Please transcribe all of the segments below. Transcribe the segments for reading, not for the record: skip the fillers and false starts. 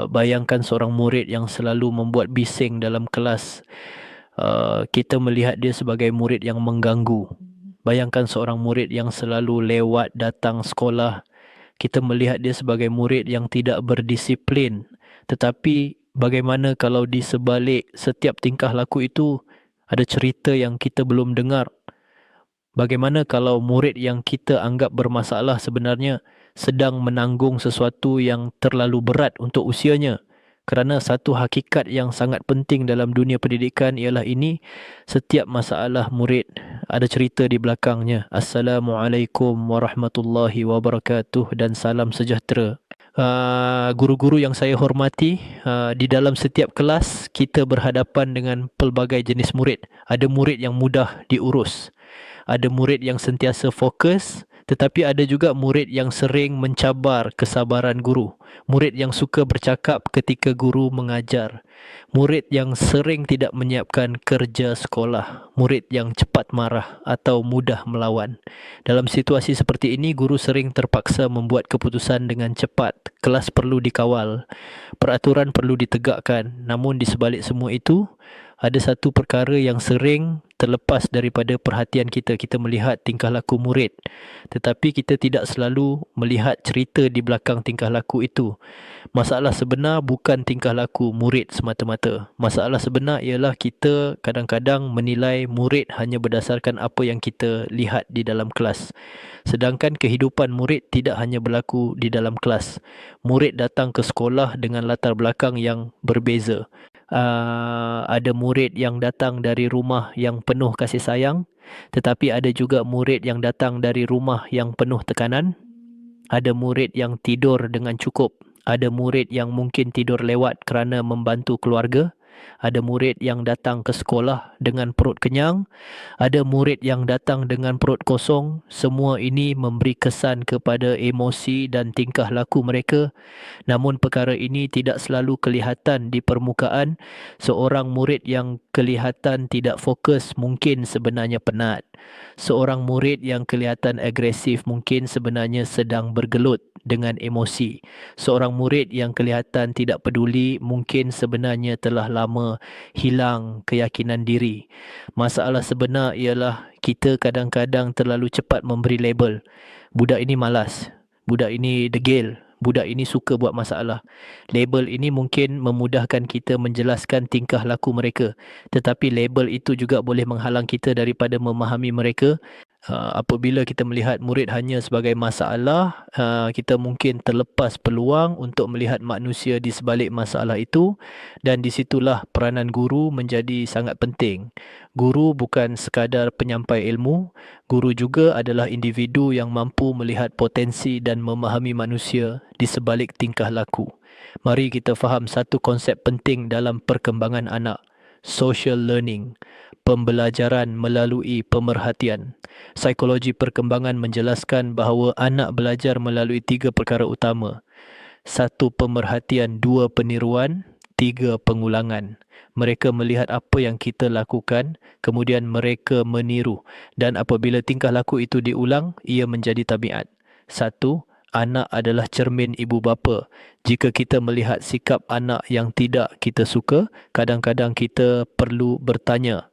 Bayangkan seorang murid yang selalu membuat bising dalam kelas. Kita melihat dia sebagai murid yang mengganggu. Bayangkan seorang murid yang selalu lewat datang sekolah. Kita melihat dia sebagai murid yang tidak berdisiplin. Tetapi bagaimana kalau di sebalik setiap tingkah laku itu ada cerita yang kita belum dengar? Bagaimana kalau murid yang kita anggap bermasalah sebenarnya sedang menanggung sesuatu yang terlalu berat untuk usianya? Kerana satu hakikat yang sangat penting dalam dunia pendidikan ialah ini, setiap masalah murid ada cerita di belakangnya. Assalamualaikum warahmatullahi wabarakatuh dan salam sejahtera. Guru-guru yang saya hormati, di dalam setiap kelas kita berhadapan dengan pelbagai jenis murid. Ada murid yang mudah diurus, ada murid yang sentiasa fokus, tetapi ada juga murid yang sering mencabar kesabaran guru. Murid yang suka bercakap ketika guru mengajar. Murid yang sering tidak menyiapkan kerja sekolah. Murid yang cepat marah atau mudah melawan. Dalam situasi seperti ini, guru sering terpaksa membuat keputusan dengan cepat. Kelas perlu dikawal. Peraturan perlu ditegakkan. Namun di sebalik semua itu, ada satu perkara yang sering terlepas daripada perhatian kita. Kita melihat tingkah laku murid, tetapi kita tidak selalu melihat cerita di belakang tingkah laku itu. Masalah sebenar bukan tingkah laku murid semata-mata. Masalah sebenar ialah kita kadang-kadang menilai murid hanya berdasarkan apa yang kita lihat di dalam kelas. Sedangkan kehidupan murid tidak hanya berlaku di dalam kelas. Murid datang ke sekolah dengan latar belakang yang berbeza. Ada murid yang datang dari rumah yang penuh kasih sayang, tetapi ada juga murid yang datang dari rumah yang penuh tekanan. Ada murid yang tidur dengan cukup. Ada murid yang mungkin tidur lewat kerana membantu keluarga. Ada murid yang datang ke sekolah dengan perut kenyang. Ada murid yang datang dengan perut kosong. Semua ini memberi kesan kepada emosi dan tingkah laku mereka. Namun perkara ini tidak selalu kelihatan di permukaan. Seorang murid yang kelihatan tidak fokus mungkin sebenarnya penat. Seorang murid yang kelihatan agresif mungkin sebenarnya sedang bergelut dengan emosi. Seorang murid yang kelihatan tidak peduli mungkin sebenarnya telah lama hilang keyakinan diri. Masalah sebenar ialah kita kadang-kadang terlalu cepat memberi label. Budak ini malas, budak ini degil, budak ini suka buat masalah. Label ini mungkin memudahkan kita menjelaskan tingkah laku mereka, tetapi label itu juga boleh menghalang kita daripada memahami mereka. Apabila kita melihat murid hanya sebagai masalah, kita mungkin terlepas peluang untuk melihat manusia di sebalik masalah itu, dan di situlah peranan guru menjadi sangat penting. Guru bukan sekadar penyampai ilmu, guru juga adalah individu yang mampu melihat potensi dan memahami manusia di sebalik tingkah laku. Mari kita faham satu konsep penting dalam perkembangan anak, social learning, pembelajaran melalui pemerhatian. Psikologi perkembangan menjelaskan bahawa anak belajar melalui 3 perkara utama. 1. Pemerhatian, 2. Peniruan, 3. Pengulangan. Mereka melihat apa yang kita lakukan, kemudian mereka meniru. Dan apabila tingkah laku itu diulang, ia menjadi tabiat. 1. Anak adalah cermin ibu bapa. Jika kita melihat sikap anak yang tidak kita suka, kadang-kadang kita perlu bertanya,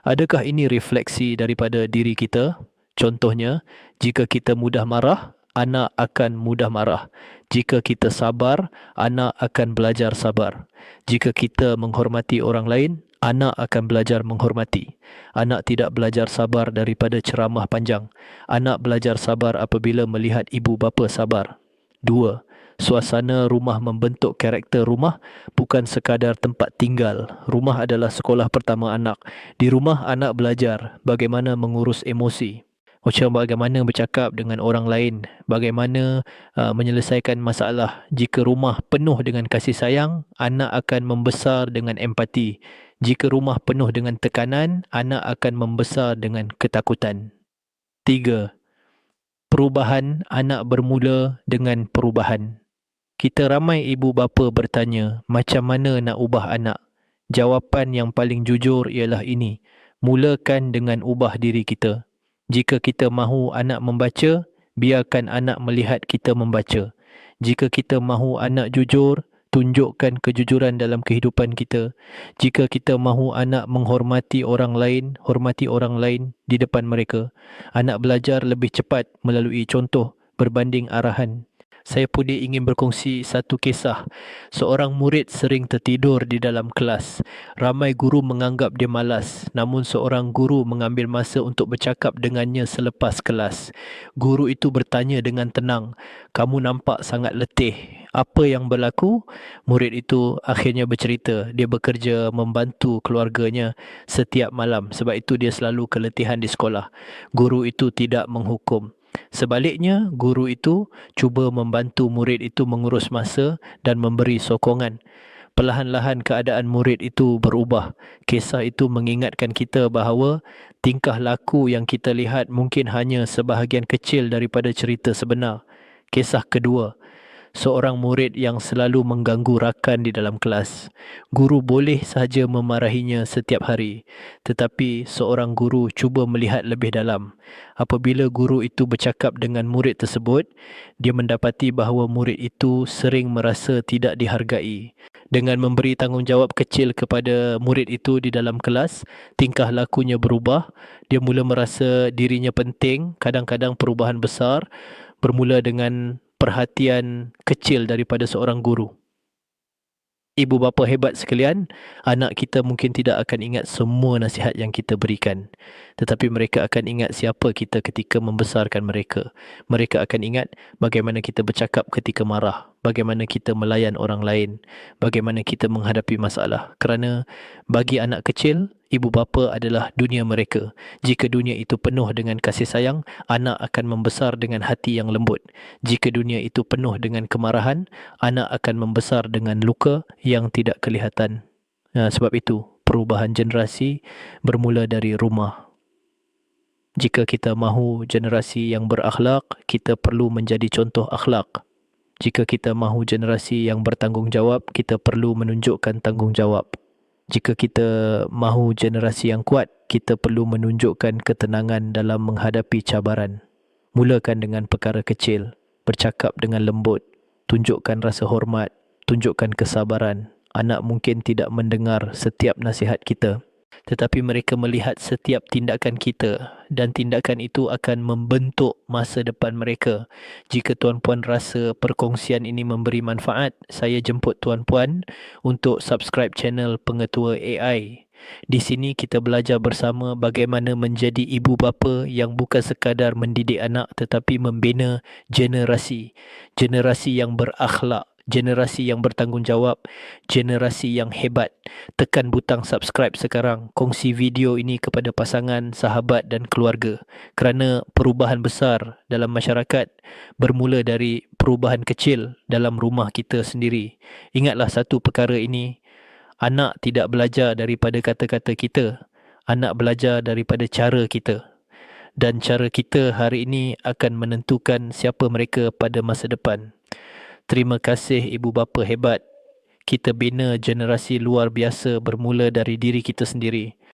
adakah ini refleksi daripada diri kita? Contohnya, jika kita mudah marah, anak akan mudah marah. Jika kita sabar, anak akan belajar sabar. Jika kita menghormati orang lain, anak akan belajar menghormati. Anak tidak belajar sabar daripada ceramah panjang. Anak belajar sabar apabila melihat ibu bapa sabar. 2. Suasana rumah membentuk karakter rumah, bukan sekadar tempat tinggal. Rumah adalah sekolah pertama anak. Di rumah anak belajar bagaimana mengurus emosi, macam bagaimana bercakap dengan orang lain, bagaimana menyelesaikan masalah. Jika rumah penuh dengan kasih sayang, anak akan membesar dengan empati. Jika rumah penuh dengan tekanan, anak akan membesar dengan ketakutan. 3. Perubahan anak bermula dengan perubahan. Kita ramai ibu bapa bertanya, macam mana nak ubah anak? Jawapan yang paling jujur ialah ini, mulakan dengan ubah diri kita. Jika kita mahu anak membaca, biarkan anak melihat kita membaca. Jika kita mahu anak jujur, tunjukkan kejujuran dalam kehidupan kita. Jika kita mahu anak menghormati orang lain, hormati orang lain di depan mereka. Anak belajar lebih cepat melalui contoh berbanding arahan. Saya pun ingin berkongsi satu kisah. Seorang murid sering tertidur di dalam kelas. Ramai guru menganggap dia malas. Namun seorang guru mengambil masa untuk bercakap dengannya selepas kelas. Guru itu bertanya dengan tenang, "Kamu nampak sangat letih. Apa yang berlaku?" Murid itu akhirnya bercerita, dia bekerja membantu keluarganya setiap malam. Sebab itu dia selalu keletihan di sekolah. Guru itu tidak menghukum. Sebaliknya, guru itu cuba membantu murid itu mengurus masa dan memberi sokongan. Perlahan-lahan keadaan murid itu berubah. Kisah itu mengingatkan kita bahawa tingkah laku yang kita lihat mungkin hanya sebahagian kecil daripada cerita sebenar. Kisah kedua, seorang murid yang selalu mengganggu rakan di dalam kelas. Guru boleh sahaja memarahinya setiap hari, tetapi seorang guru cuba melihat lebih dalam. Apabila guru itu bercakap dengan murid tersebut, dia mendapati bahawa murid itu sering merasa tidak dihargai. Dengan memberi tanggungjawab kecil kepada murid itu di dalam kelas, tingkah lakunya berubah. Dia mula merasa dirinya penting. Kadang-kadang perubahan besar bermula dengan perhatian kecil daripada seorang guru. Ibu bapa hebat sekalian, anak kita mungkin tidak akan ingat semua nasihat yang kita berikan. Tetapi mereka akan ingat siapa kita ketika membesarkan mereka. Mereka akan ingat bagaimana kita bercakap ketika marah, bagaimana kita melayan orang lain, bagaimana kita menghadapi masalah. Kerana bagi anak kecil, ibu bapa adalah dunia mereka. Jika dunia itu penuh dengan kasih sayang, anak akan membesar dengan hati yang lembut. Jika dunia itu penuh dengan kemarahan, anak akan membesar dengan luka yang tidak kelihatan. Sebab itu, perubahan generasi bermula dari rumah. Jika kita mahu generasi yang berakhlak, kita perlu menjadi contoh akhlak. Jika kita mahu generasi yang bertanggungjawab, kita perlu menunjukkan tanggungjawab. Jika kita mahu generasi yang kuat, kita perlu menunjukkan ketenangan dalam menghadapi cabaran. Mulakan dengan perkara kecil, bercakap dengan lembut, tunjukkan rasa hormat, tunjukkan kesabaran. Anak mungkin tidak mendengar setiap nasihat kita, tetapi mereka melihat setiap tindakan kita dan tindakan itu akan membentuk masa depan mereka. Jika tuan-puan rasa perkongsian ini memberi manfaat, saya jemput tuan-puan untuk subscribe channel Pengetua AI. Di sini kita belajar bersama bagaimana menjadi ibu bapa yang bukan sekadar mendidik anak tetapi membina generasi yang berakhlak, generasi yang bertanggungjawab, generasi yang hebat. Tekan butang subscribe sekarang. Kongsi video ini kepada pasangan, sahabat dan keluarga. Kerana perubahan besar dalam masyarakat bermula dari perubahan kecil dalam rumah kita sendiri. Ingatlah satu perkara ini. Anak tidak belajar daripada kata-kata kita. Anak belajar daripada cara kita. Dan cara kita hari ini akan menentukan siapa mereka pada masa depan. Terima kasih ibu bapa hebat. Kita bina generasi luar biasa bermula dari diri kita sendiri.